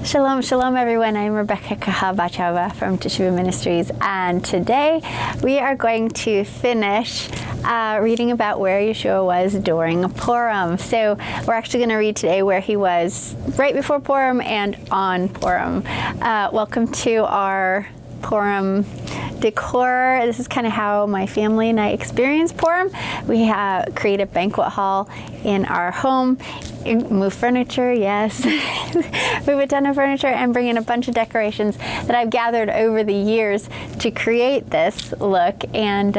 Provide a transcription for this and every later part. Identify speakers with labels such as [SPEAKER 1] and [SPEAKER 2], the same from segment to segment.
[SPEAKER 1] Shalom, shalom everyone. I'm Rebekah from Teshuvah Ministries, and today we are going to finish reading about where Yeshua was during Purim. So we're actually going to read today where he was right before Purim and on Purim. Welcome to our Purim decor. This is kind of how my family and I experience Purim. We have create a banquet hall in our home, move furniture, yes, move a ton of furniture, and bring in a bunch of decorations that I've gathered over the years to create this look. And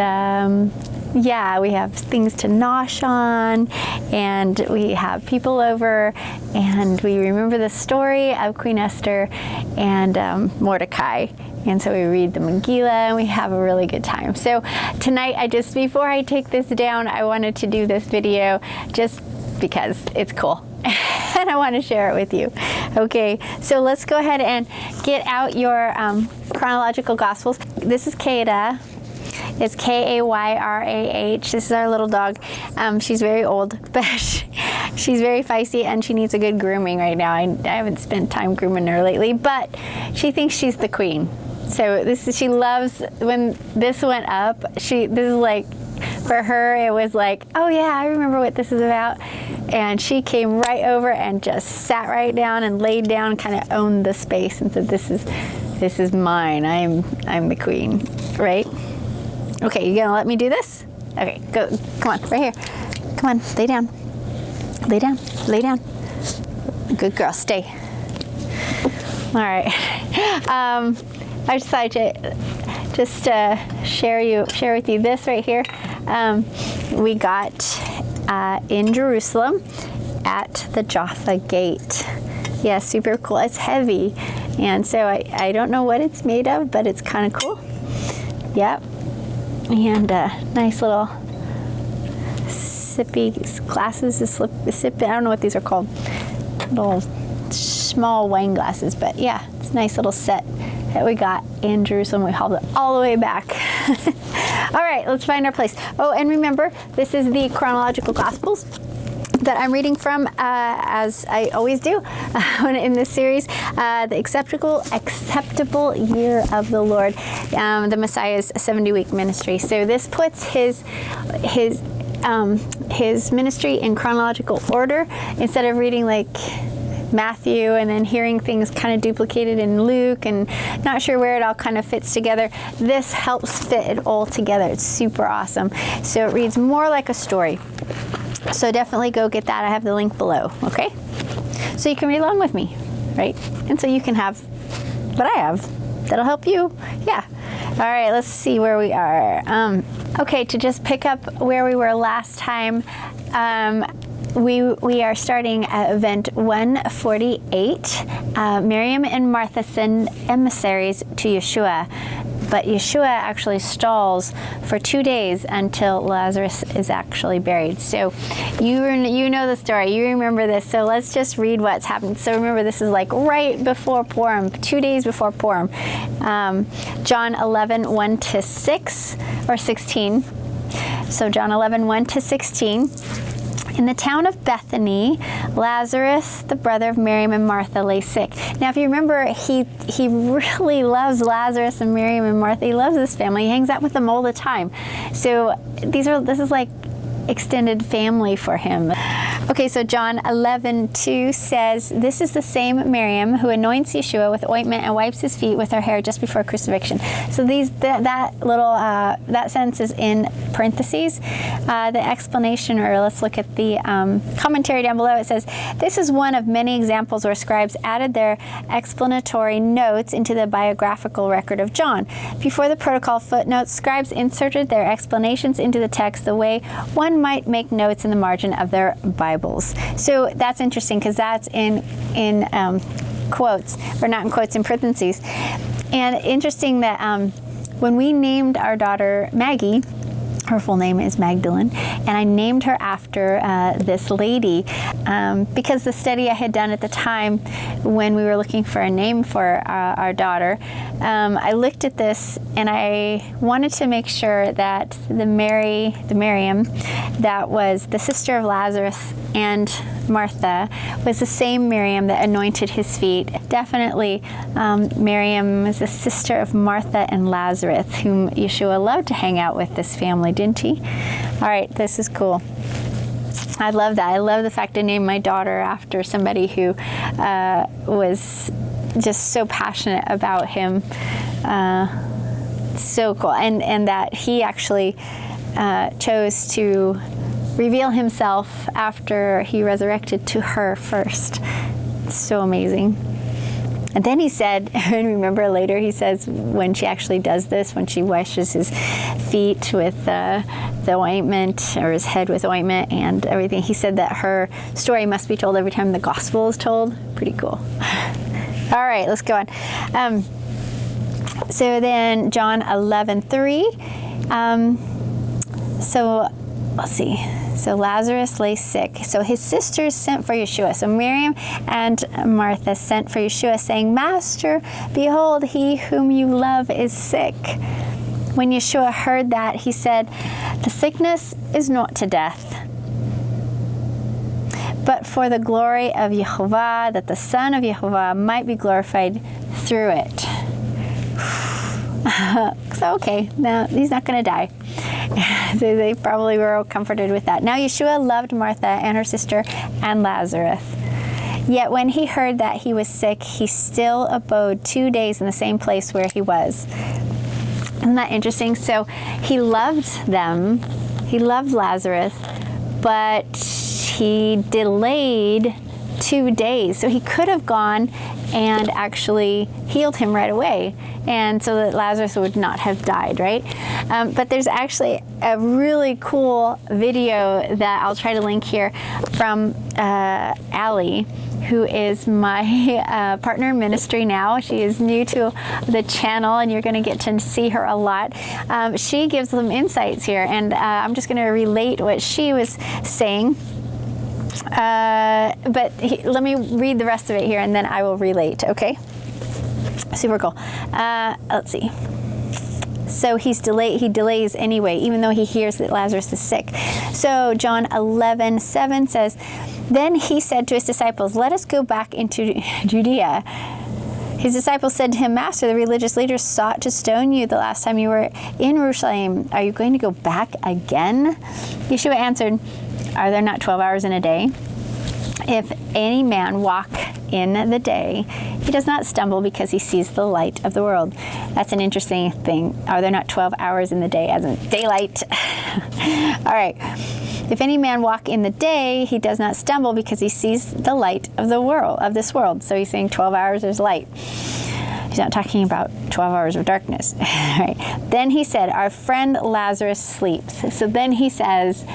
[SPEAKER 1] yeah, we have things to nosh on, and we have people over, and we remember the story of Queen Esther and Mordecai. And so we read the Megillah and we have a really good time. So tonight, before I take this down, I wanted to do this video just because it's cool. And I want to share it with you. Okay, so let's go ahead and get out your Chronological Gospels. This is Kayda. It's Kayrah. This is our little dog. She's very old, but she's very feisty and she needs a good grooming right now. I haven't spent time grooming her lately, but she thinks she's the queen. So she loves when this went up. This is like, for her, it was like, oh yeah, I remember what this is about. And she came right over and just sat right down and laid down, kind of owned the space and said, this is mine. I'm the queen, right? Okay, you gonna let me do this? Okay, go, come on, right here. Come on, lay down. Lay down, lay down. Good girl, stay. All right. I decided to just share with you this right here. We got in Jerusalem at the Jaffa Gate. Yeah, super cool. It's heavy, and so I don't know what it's made of, but it's kind of cool. Yep, and nice little sippy glasses. I don't know what these are called. Little small wine glasses, but yeah, it's a nice little set that we got in Jerusalem. We hauled it all the way back. All right, let's find our place. Oh, and remember, this is the Chronological Gospels that I'm reading from, as I always do in this series, the acceptable year of the Lord, the Messiah's 70-week ministry. So this puts his ministry in chronological order instead of reading like Matthew and then hearing things kind of duplicated in Luke and not sure where it all kind of fits together. This helps fit it all together. It's super awesome. So it reads more like a story. So definitely go get that. I have the link below, okay? So you can read along with me, right? And so you can have what I have. That'll help you. Yeah. All right, let's see where we are. Okay, to just pick up where we were last time, we are starting at event 148. Miriam and Martha send emissaries to Yeshua, but Yeshua actually stalls for 2 days until Lazarus is actually buried. So you know the story. You remember this. So let's just read what's happened. So remember, this is like right before Purim, 2 days before Purim. John 11, 1-6 or 16. So John 11, 1-16. In the town of Bethany, Lazarus, the brother of Miriam and Martha, lay sick. Now, if you remember, he really loves Lazarus and Miriam and Martha. He loves this family. He hangs out with them all the time. So this is like extended family for him. Okay, so John 11:2 says, "This is the same Miriam who anoints Yeshua with ointment and wipes his feet with her hair just before crucifixion." So that sentence is in parentheses. The explanation, or let's look at the commentary down below. It says, "This is one of many examples where scribes added their explanatory notes into the biographical record of John. Before the protocol footnotes, scribes inserted their explanations into the text the way one might make notes in the margin of their Bibles." So that's interesting because that's in quotes, or not in quotes, in parentheses. And interesting that when we named our daughter Maggie, her full name is Magdalene, and I named her after this lady because the study I had done at the time when we were looking for a name for our daughter, I looked at this and I wanted to make sure that the Miriam that was the sister of Lazarus and Martha was the same Miriam that anointed his feet. Definitely, Miriam was the sister of Martha and Lazarus, whom Yeshua loved to hang out with, this family, didn't he? All right, this is cool. I love that. I love the fact I named my daughter after somebody who was just so passionate about him. So cool. And that he actually chose to reveal himself after he resurrected to her first. So amazing. And then he said, and remember later he says when she actually does this, when she washes his feet with the ointment, or his head with ointment and everything, he said that her story must be told every time the gospel is told. Pretty cool. All right, let's go on. So then John 11:3. So let's see. So Lazarus lay sick. So his sisters sent for Yeshua. So Miriam and Martha sent for Yeshua, saying, Master, behold, he whom you love is sick. When Yeshua heard that, he said, the sickness is not to death, but for the glory of Yehovah, that the Son of Yehovah might be glorified through it. So, okay, now he's not going to die. So they probably were comforted with that. Now Yeshua loved Martha and her sister and Lazarus. Yet when he heard that he was sick, he still abode 2 days in the same place where he was. Isn't that interesting? So he loved them. He loved Lazarus, but he delayed 2 days. So he could have gone and actually healed him right away, and so that Lazarus would not have died, right? But there's actually a really cool video that I'll try to link here from Ali, who is my partner in ministry now. She is new to the channel, and you're going to get to see her a lot. She gives some insights here, and I'm just going to relate what she was saying. But let me read the rest of it here, and then I will relate, okay? Super cool. Let's see. So he delays anyway, even though he hears that Lazarus is sick. So John 11:7 says, Then he said to his disciples, let us go back into Judea. His disciples said to him, Master, the religious leaders sought to stone you the last time you were in Jerusalem. Are you going to go back again? Yeshua answered, Are there not 12 hours in a day? If any man walk in the day, he does not stumble because he sees the light of the world. That's an interesting thing. Are there not 12 hours in the day, as in daylight? All right. If any man walk in the day, he does not stumble because he sees the light of the world, of this world. So he's saying 12 hours is light. He's not talking about 12 hours of darkness. Right. Then he said, our friend Lazarus sleeps. So then he says,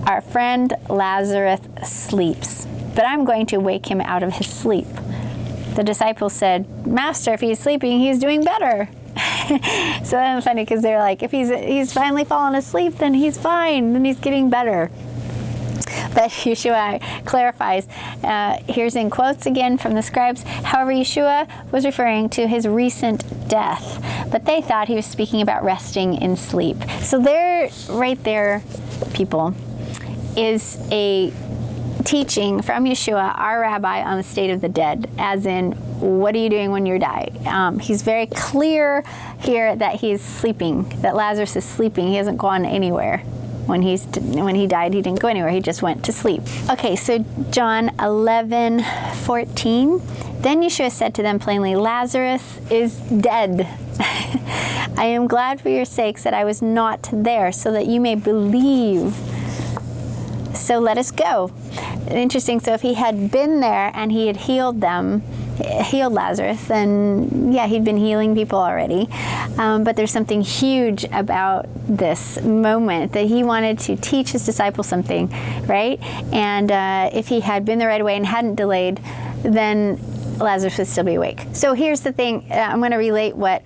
[SPEAKER 1] our friend Lazarus sleeps, but I'm going to wake him out of his sleep. The disciples said, Master, if he's sleeping, he's doing better. So that's funny, because they're like, if he's finally fallen asleep, then he's fine, then he's getting better. But Yeshua clarifies, here's in quotes again from the scribes, however, Yeshua was referring to his recent death, but they thought he was speaking about resting in sleep. So there, right there, people, is a teaching from Yeshua, our rabbi, on the state of the dead, as in, what are you doing when you die? He's very clear here that he's sleeping, that Lazarus is sleeping. He hasn't gone anywhere. When he died, he didn't go anywhere. He just went to sleep. Okay, so John 11:14. Then Yeshua said to them plainly, Lazarus is dead. I am glad for your sakes that I was not there, so that you may believe. So let us go. Interesting. So if he had been there and he had healed Lazarus, then yeah, he'd been healing people already. But there's something huge about this moment, that he wanted to teach his disciples something, right? And if he had been there right away and hadn't delayed, then Lazarus would still be awake. So here's the thing. I'm going to relate what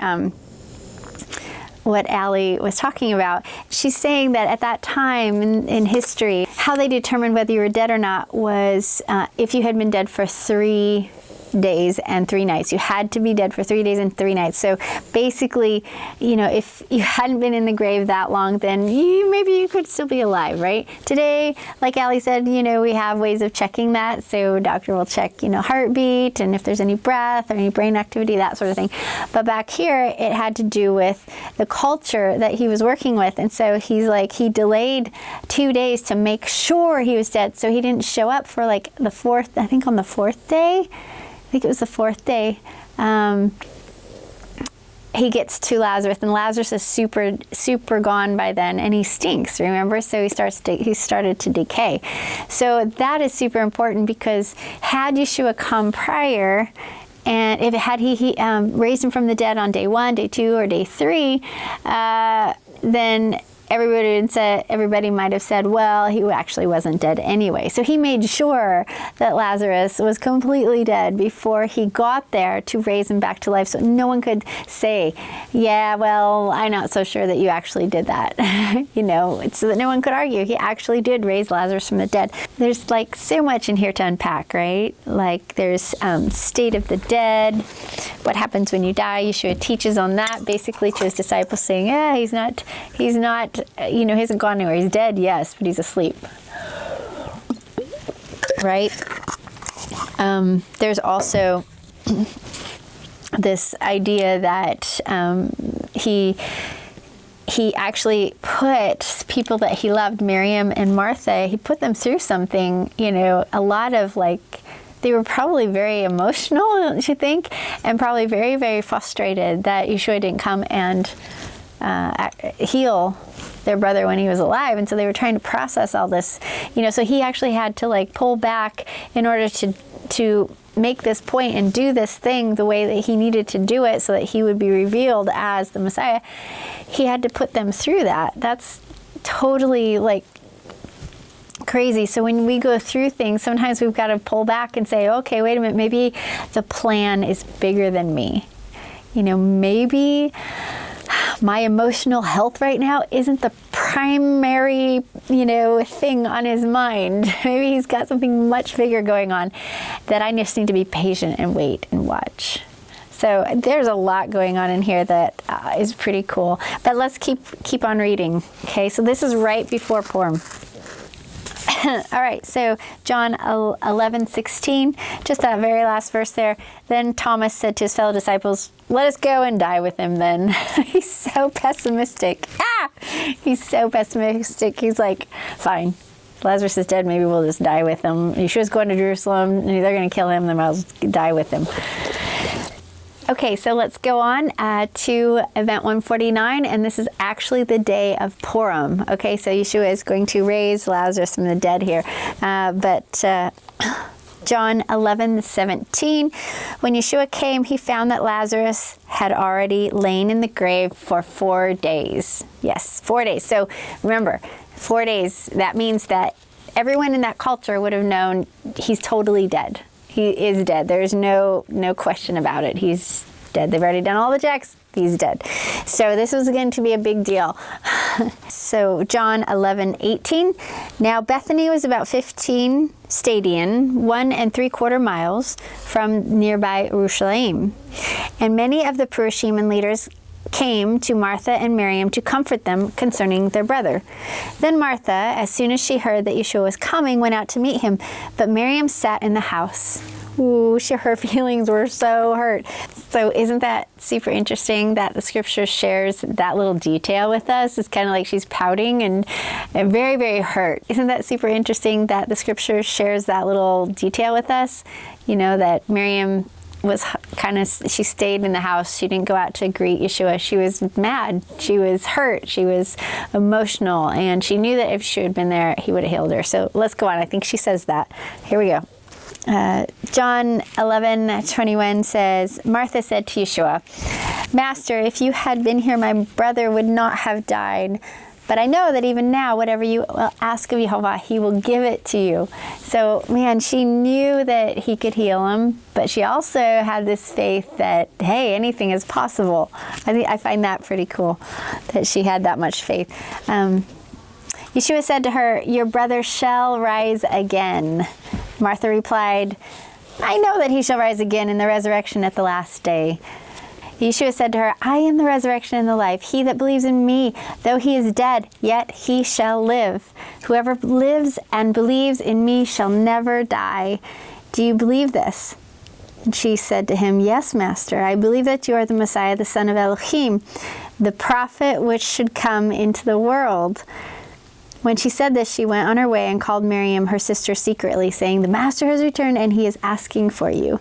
[SPEAKER 1] Ali was talking about. She's saying that at that time in history, how they determined whether you were dead or not was if you had been dead for 3 days and 3 nights. You had to be dead for 3 days and 3 nights. So basically, if you hadn't been in the grave that long, then maybe you could still be alive, right? Today, like Ali said, we have ways of checking that. So doctor will check, heartbeat and if there's any breath or any brain activity, that sort of thing. But back here, it had to do with the culture that he was working with. And so he delayed 2 days to make sure he was dead. So he didn't show up for like the fourth, I think on the fourth day. I think it was the fourth day. He gets to Lazarus, and Lazarus is super, super gone by then, and he stinks, remember? So he started to decay. So that is super important, because had Yeshua come prior, and had he raised him from the dead on day 1, day 2, or day 3, then everybody might have said, well, he actually wasn't dead anyway. So he made sure that Lazarus was completely dead before he got there to raise him back to life. So no one could say, yeah, well, I'm not so sure that you actually did that. So that no one could argue. He actually did raise Lazarus from the dead. There's like so much in here to unpack, right? Like there's state of the dead, what happens when you die. Yeshua teaches on that basically to his disciples, saying, yeah, he hasn't gone anywhere. He's dead, yes, but he's asleep. Right? There's also this idea that he actually put people that he loved, Miriam and Martha, he put them through something, a lot of they were probably very emotional, don't you think? And probably very, very frustrated that Yeshua didn't come and heal their brother when he was alive. And so they were trying to process all this, so he actually had to pull back in order to make this point and do this thing the way that he needed to do it so that he would be revealed as the Messiah. He had to put them through that. That's totally crazy. So when we go through things, sometimes we've got to pull back and say, okay, wait a minute, maybe the plan is bigger than me. Maybe my emotional health right now isn't the primary, thing on his mind. Maybe he's got something much bigger going on that I just need to be patient and wait and watch. So there's a lot going on in here that is pretty cool. But let's keep on reading. Okay, so this is right before Purim. All right, so John 11:16, just that very last verse there. Then Thomas said to his fellow disciples, let us go and die with him then. He's so pessimistic. He's so pessimistic. He's like, fine, Lazarus is dead, maybe we'll just die with him. Yeshua's going to Jerusalem, and they're going to kill him, then I'll die with him. Okay, so let's go on to event 149, and this is actually the day of Purim. Okay, so Yeshua is going to raise Lazarus from the dead here. John 11:17, when Yeshua came, he found that Lazarus had already lain in the grave for 4 days. Yes, 4 days. So remember, 4 days, that means that everyone in that culture would have known he's totally dead. He is dead. There's no question about it. He's dead. They've already done all the checks. He's dead. So this was going to be a big deal. So John 11:18. Now Bethany was about 15 stadion, 1 3/4 miles from nearby Jerusalem. And many of the Purim and leaders came to Martha and Miriam to comfort them concerning their brother. Then Martha, as soon as she heard that Yeshua was coming, went out to meet him, but Miriam sat in the house. Ooh, her feelings were so hurt. So isn't that super interesting that the scripture shares that little detail with us? It's kind of like she's pouting and very, very hurt. Isn't that super interesting that the scripture shares that little detail with us? That Miriam was she stayed in the house. She didn't go out to greet Yeshua. She was mad. She was hurt. She was emotional. And she knew that if she had been there, he would have healed her. So let's go on. I think she says that. Here we go. John 11:21 says, Martha said to Yeshua, Master, if you had been here, my brother would not have died. But I know that even now, whatever you ask of Jehovah, he will give it to you. So, man, she knew that he could heal him, but she also had this faith that, hey, anything is possible. I find that pretty cool, that she had that much faith. Yeshua said to her, your brother shall rise again. Martha replied, I know that he shall rise again in the resurrection at the last day. Yeshua said to her, I am the resurrection and the life. He that believes in me, though he is dead, yet he shall live. Whoever lives and believes in me shall never die. Do you believe this? And she said to him, Yes, Master, I believe that you are the Messiah, the Son of Elohim, the prophet which should come into the world. When she said this, she went on her way and called Miriam, her sister, secretly, saying, The Master has returned and he is asking for you.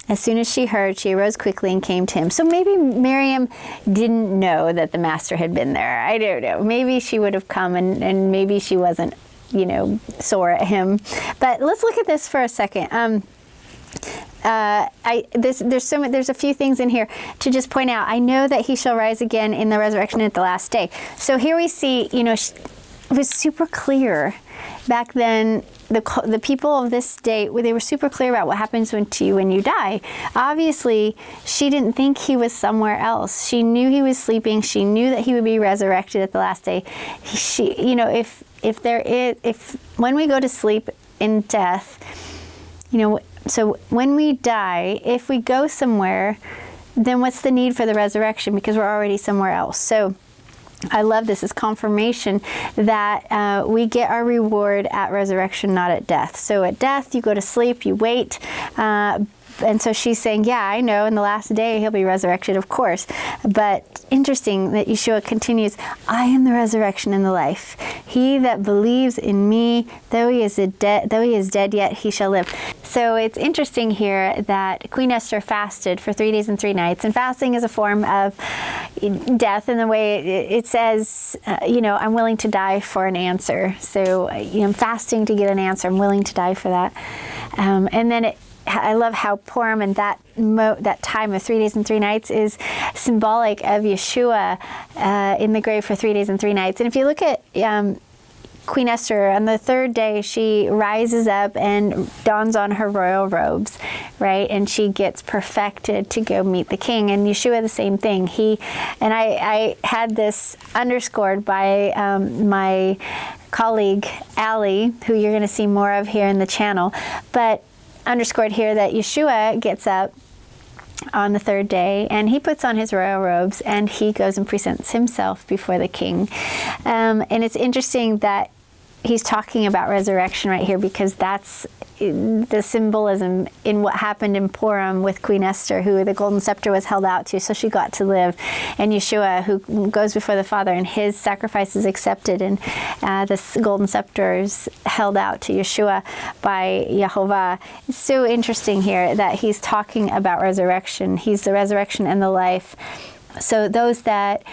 [SPEAKER 1] As soon as she heard, she arose quickly and came to him. So maybe Miriam didn't know that the Master had been there. I don't know. Maybe she would have come and maybe she wasn't, sore at him. But let's look at this for a second. There's a few things in here to just point out. I know that he shall rise again in the resurrection at the last day. So here we see, it was super clear back then. The people of this day, they were super clear about what happens to you when you die. Obviously, she didn't think he was somewhere else. She knew he was sleeping. She knew that he would be resurrected at the last day. When we go to sleep in death, so when we die, if we go somewhere, then what's the need for the resurrection? Because we're already somewhere else. So I love this as confirmation that we get our reward at resurrection, not at death. So at death, you go to sleep, you wait. And so she's saying, yeah, I know in the last day he'll be resurrected, of course. But interesting that Yeshua continues, I am the resurrection and the life. He that believes in me, though he is dead, yet he shall live. So it's interesting here that Queen Esther fasted for 3 days and 3 nights. And fasting is a form of death in the way it says, I'm willing to die for an answer. So I'm fasting to get an answer. I'm willing to die for that. And then I love how Purim and that time of 3 days and 3 nights is symbolic of Yeshua in the grave for 3 days and 3 nights. And if you look at Queen Esther, on the 3rd day, she rises up and dons on her royal robes, right? And she gets perfected to go meet the king. And Yeshua, the same thing. I had this underscored by my colleague, Ali, who you're going to see more of here in the channel. But underscored here that Yeshua gets up on the 3rd day and he puts on his royal robes and he goes and presents himself before the king. And it's interesting that he's talking about resurrection right here because that's the symbolism in what happened in Purim with Queen Esther, who the golden scepter was held out to, so she got to live. And Yeshua, who goes before the Father, and his sacrifice is accepted, and this golden scepter is held out to Yeshua by Yehovah. It's so interesting here that he's talking about resurrection. He's the resurrection and the life. So those that,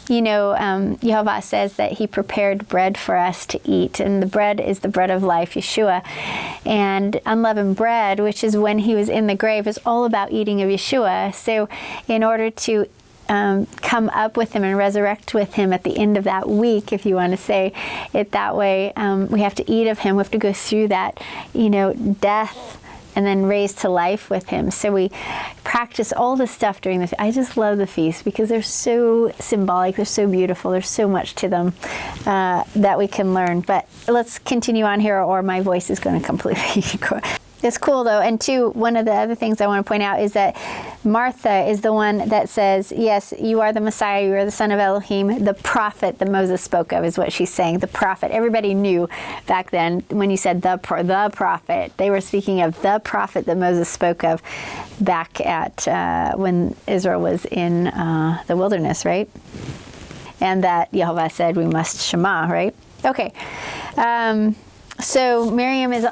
[SPEAKER 1] Yehovah says that he prepared bread for us to eat, and the bread is the bread of life, Yeshua. And unleavened bread, which is when he was in the grave, is all about eating of Yeshua. So in order to come up with him and resurrect with him at the end of that week, if you want to say it that way, we have to eat of him. We have to go through that, death, and then raised to life with him. So we practice all this stuff during the feast. I just love the feast because they're so symbolic, they're so beautiful, there's so much to them that we can learn. But let's continue on here or my voice is going to completely go. It's cool though, and two, one of the other things I want to point out is that Martha is the one that says, yes, you are the Messiah, you are the Son of Elohim, the prophet that Moses spoke of is what she's saying, the prophet. Everybody knew back then when you said the prophet, they were speaking of the prophet that Moses spoke of back at when Israel was in the wilderness, right? And that Yehovah said we must Shema, right? Okay. So Miriam is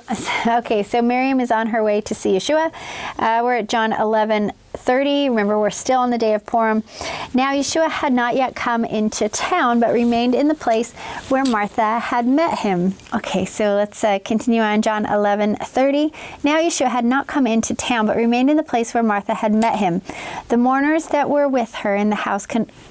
[SPEAKER 1] on her way to see Yeshua. We're at John 11:30. Remember, we're still on the day of Purim. Now Yeshua had not yet come into town, but remained in the place where Martha had met him. Okay, so let's continue on John 11:30. Now Yeshua had not come into town, but remained in the place where Martha had met him. The mourners that were with her in the house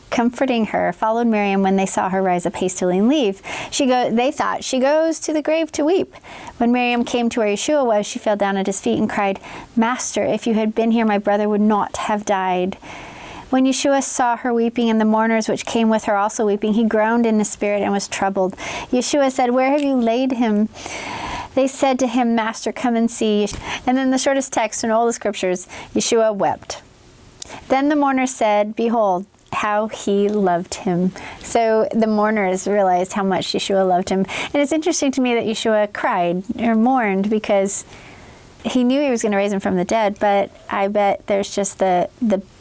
[SPEAKER 1] comforting her followed Miriam when they saw her rise up hastily and leave. They thought, she goes to the grave to weep. When Miriam came to where Yeshua was, she fell down at his feet and cried, Master, if you had been here, my brother would not have died. When Yeshua saw her weeping and the mourners which came with her also weeping, he groaned in his spirit and was troubled. Yeshua said, Where have you laid him? They said to him, Master, come and see. And then the shortest text in all the scriptures, Yeshua wept. Then the mourners said, behold, how he loved him. So the mourners realized how much Yeshua loved him. And it's interesting to me that Yeshua cried or mourned because he knew he was going to raise him from the dead, but I bet there's just the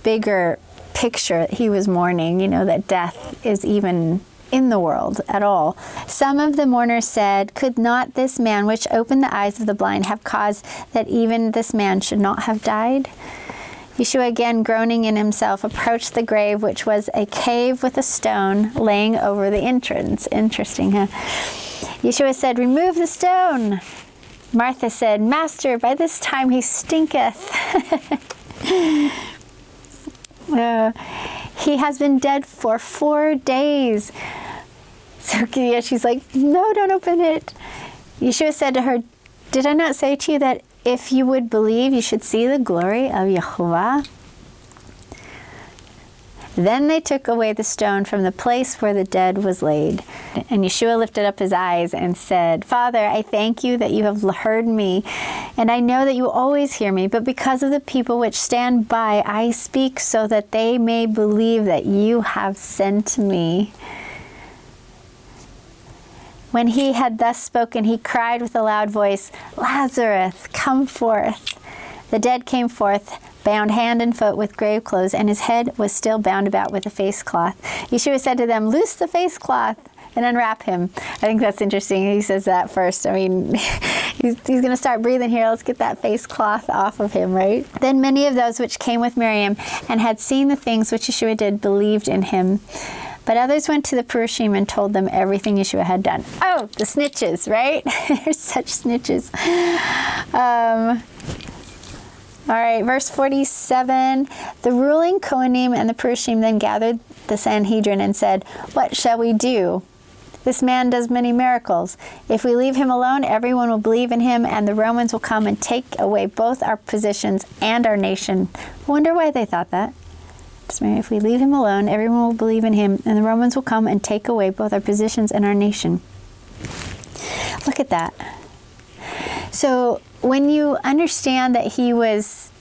[SPEAKER 1] bigger picture that he was mourning, that death is even in the world at all. Some of the mourners said, could not this man which opened the eyes of the blind have caused that even this man should not have died? Yeshua, again groaning in himself, approached the grave, which was a cave with a stone laying over the entrance. Interesting, huh? Yeshua said, remove the stone. Martha said, Master, by this time he stinketh. He has been dead for 4 days. So she's like, no, don't open it. Yeshua said to her, did I not say to you that if you would believe, you should see the glory of Yeshua? Then they took away the stone from the place where the dead was laid. And Yeshua lifted up his eyes and said, Father, I thank you that you have heard me, and I know that you always hear me, but because of the people which stand by, I speak so that they may believe that you have sent me. When he had thus spoken, he cried with a loud voice, Lazarus, come forth. The dead came forth, bound hand and foot with grave clothes, and his head was still bound about with a face cloth. Yeshua said to them, loose the face cloth and unwrap him. I think that's interesting. He says that first. I mean, he's going to start breathing here. Let's get that face cloth off of him, right? Then many of those which came with Miriam and had seen the things which Yeshua did believed in him. But others went to the Purim and told them everything Yeshua had done. Oh, the snitches, right? They're such snitches. All right, verse 47. The ruling Kohanim and the Persian then gathered the Sanhedrin and said, what shall we do? This man does many miracles. If we leave him alone, everyone will believe in him, and the Romans will come and take away both our positions and our nation. I wonder why they thought that. If we leave him alone, everyone will believe in him, and the Romans will come and take away both our positions and our nation. Look at that. So when you understand that he was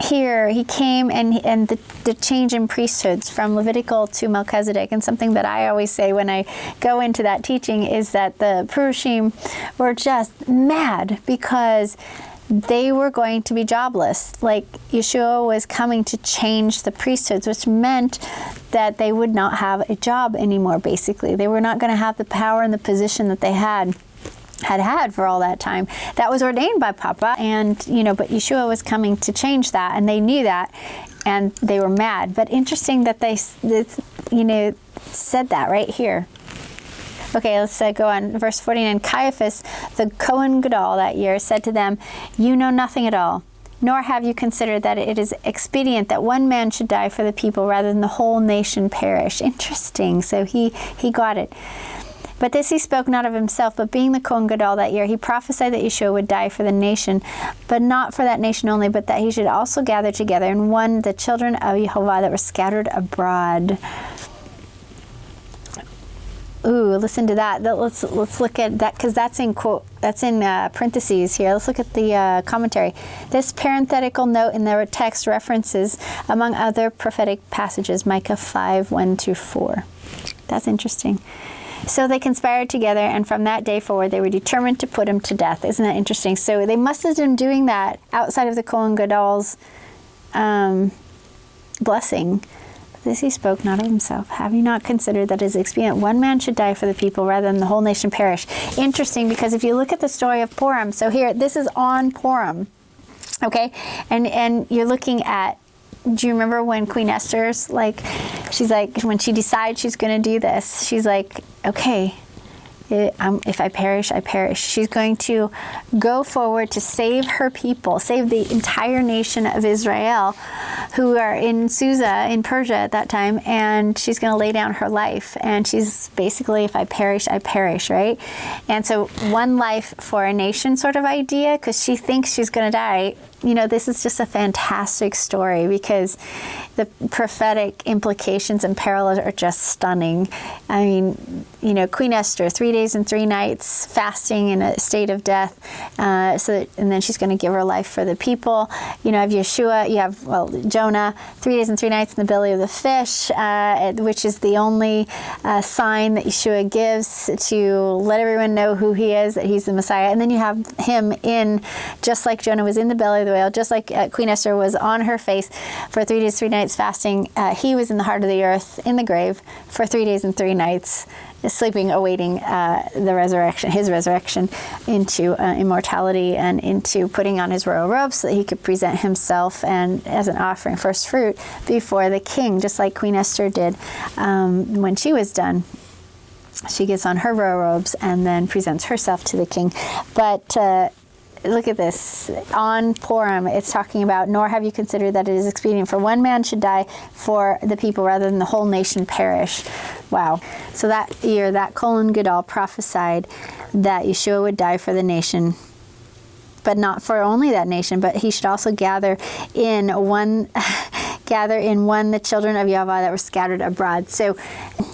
[SPEAKER 1] here, he came and the change in priesthoods from Levitical to Melchizedek, and something that I always say when I go into that teaching is that the Purim were just mad because they were going to be jobless. Like Yeshua was coming to change the priesthoods, which meant that they would not have a job anymore, basically. They were not going to have the power and the position that they had for all that time. That was ordained by Papa, and but Yeshua was coming to change that, and they knew that, and they were mad. But interesting that they said that right here. Okay, let's go on. Verse 49. Caiaphas, the Kohen Gadol that year, said to them, you know nothing at all, nor have you considered that it is expedient that one man should die for the people rather than the whole nation perish. Interesting. So he got it. But this he spoke not of himself, but being the Kohen Gadol that year, he prophesied that Yeshua would die for the nation, but not for that nation only, but that he should also gather together in one the children of Yehovah that were scattered abroad. Ooh, listen to that. Let's look at that, because that's in parentheses here. Let's look at the commentary. This parenthetical note in the text references, among other prophetic passages, Micah 5:1-4. That's interesting. So they conspired together, and from that day forward, they were determined to put him to death. Isn't that interesting? So they must have been doing that outside of the Kohen Gadol's blessing. This he spoke not of himself. Have you not considered that it is expedient one man should die for the people rather than the whole nation perish? Interesting, because if you look at the story of Purim, so here, this is on Purim, okay? And you're looking at, do you remember when Queen Esther's she's like, when she decides she's going to do this, she's like, okay, if I perish, I perish. She's going to go forward to save her people, save the entire nation of Israel, who are in Susa, in Persia at that time, and she's going to lay down her life. And she's basically, if I perish, I perish, right? And so one life for a nation sort of idea, because she thinks she's going to die this is just a fantastic story because the prophetic implications and parallels are just stunning. I mean, Queen Esther, 3 days and 3 nights fasting in a state of death, and then she's going to give her life for the people. You have Yeshua, you have, Jonah, 3 days and 3 nights in the belly of the fish, which is the only sign that Yeshua gives to let everyone know who he is, that he's the Messiah. And then you have him just like Jonah was in the belly of the whale, just like Queen Esther was on her face for 3 days, 3 nights fasting. He was in the heart of the earth, in the grave, for 3 days and 3 nights, sleeping, awaiting his resurrection into immortality and into putting on his royal robes so that he could present himself and as an offering, first fruit, before the king, just like Queen Esther did when she was done. She gets on her royal robes and then presents herself to the king. But look at this. On Purim, it's talking about, nor have you considered that it is expedient for one man should die for the people rather than the whole nation perish. Wow. So that year, that Kohen Gadol prophesied that Yeshua would die for the nation, but not for only that nation, but he should also gather in one the children of Yahweh that were scattered abroad. So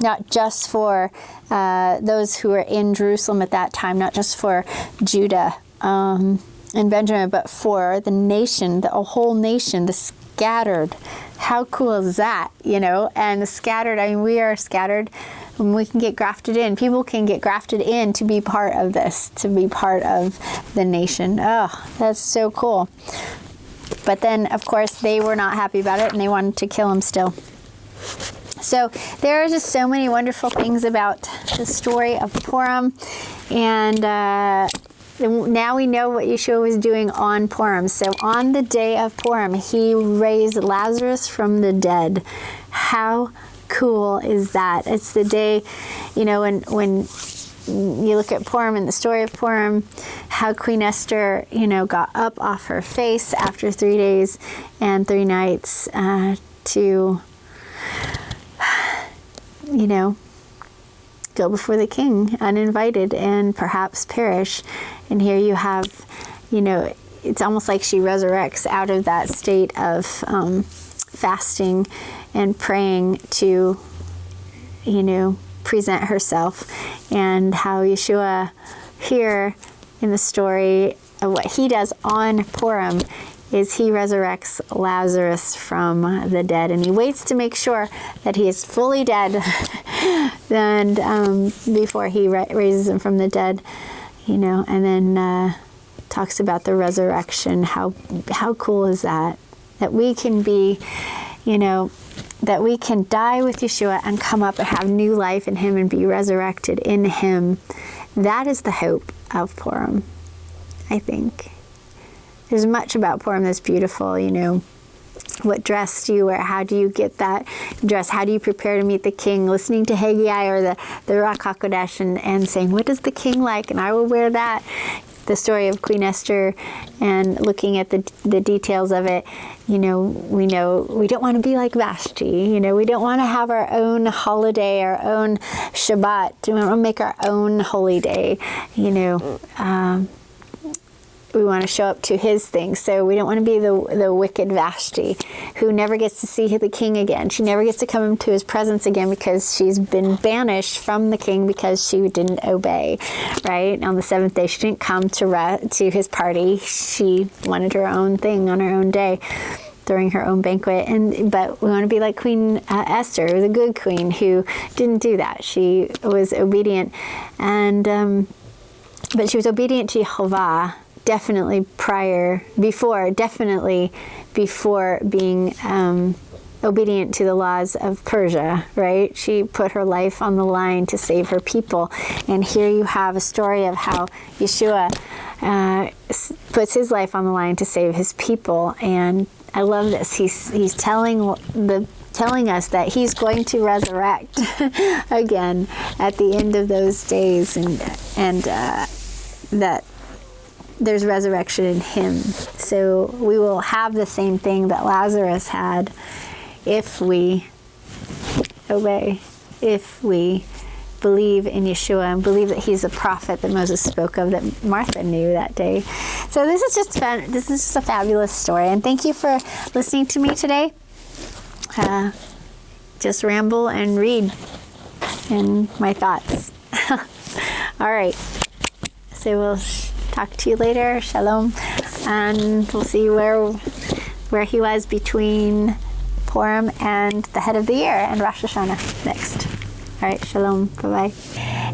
[SPEAKER 1] not just for those who were in Jerusalem at that time, not just for Judah and Benjamin, but for the nation, the whole nation, the scattered. How cool is that, And the scattered, we are scattered. We can get grafted in. People can get grafted in to be part of this, to be part of the nation. Oh, that's so cool. But then, of course, they were not happy about it, and they wanted to kill him still. So there are just so many wonderful things about the story of Purim. And now we know what Yeshua was doing on Purim. So on the day of Purim, he raised Lazarus from the dead. How cool is that? It's the day, when you look at Purim and the story of Purim, how Queen Esther, got up off her face after 3 days and 3 nights to, go before the king uninvited and perhaps perish. And here you have, it's almost like she resurrects out of that state of fasting and praying to, present herself. And how Yeshua here in the story, what he does on Purim is he resurrects Lazarus from the dead, and he waits to make sure that he is fully dead and before he raises him from the dead, and then talks about the resurrection. How cool is that we can be, that we can die with Yeshua and come up and have new life in him and be resurrected in him. That is the hope of Purim, I think. There's much about Purim that's beautiful, What dress do you wear? How do you get that dress? How do you prepare to meet the king? Listening to Haggai or the Ruach HaKodesh and saying, what is the king like? And I will wear that. The story of Queen Esther and looking at the details of it, we know we don't want to be like Vashti. We don't want to have our own holiday, our own Shabbat. We want to make our own holy day, we want to show up to his things. So we don't want to be the wicked Vashti who never gets to see the king again. She never gets to come into his presence again because she's been banished from the king because she didn't obey, right? On the 7th day, she didn't come to his party. She wanted her own thing on her own day during her own banquet. But we want to be like Queen Esther, the good queen, who didn't do that. She was obedient, but she was obedient to Jehovah. Definitely before being obedient to the laws of Persia, right? She put her life on the line to save her people. And here you have a story of how Yeshua puts his life on the line to save his people. And I love this. He's telling us that he's going to resurrect again at the end of those days, and that there's resurrection in him. So we will have the same thing that Lazarus had if we obey, if we believe in Yeshua and believe that he's a prophet that Moses spoke of, that Martha knew that day. So this is just fun. This is just a fabulous story. And thank you for listening to me today. Just ramble and read in my thoughts. All right. So we'll talk to you later. Shalom. And we'll see where he was between Purim and the head of the year and Rosh Hashanah next. All right, shalom, bye-bye.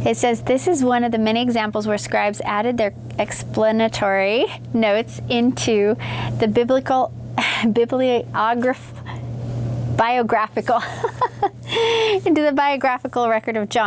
[SPEAKER 1] It says, this is one of the many examples where scribes added their explanatory notes into the biographical into the biographical record of John.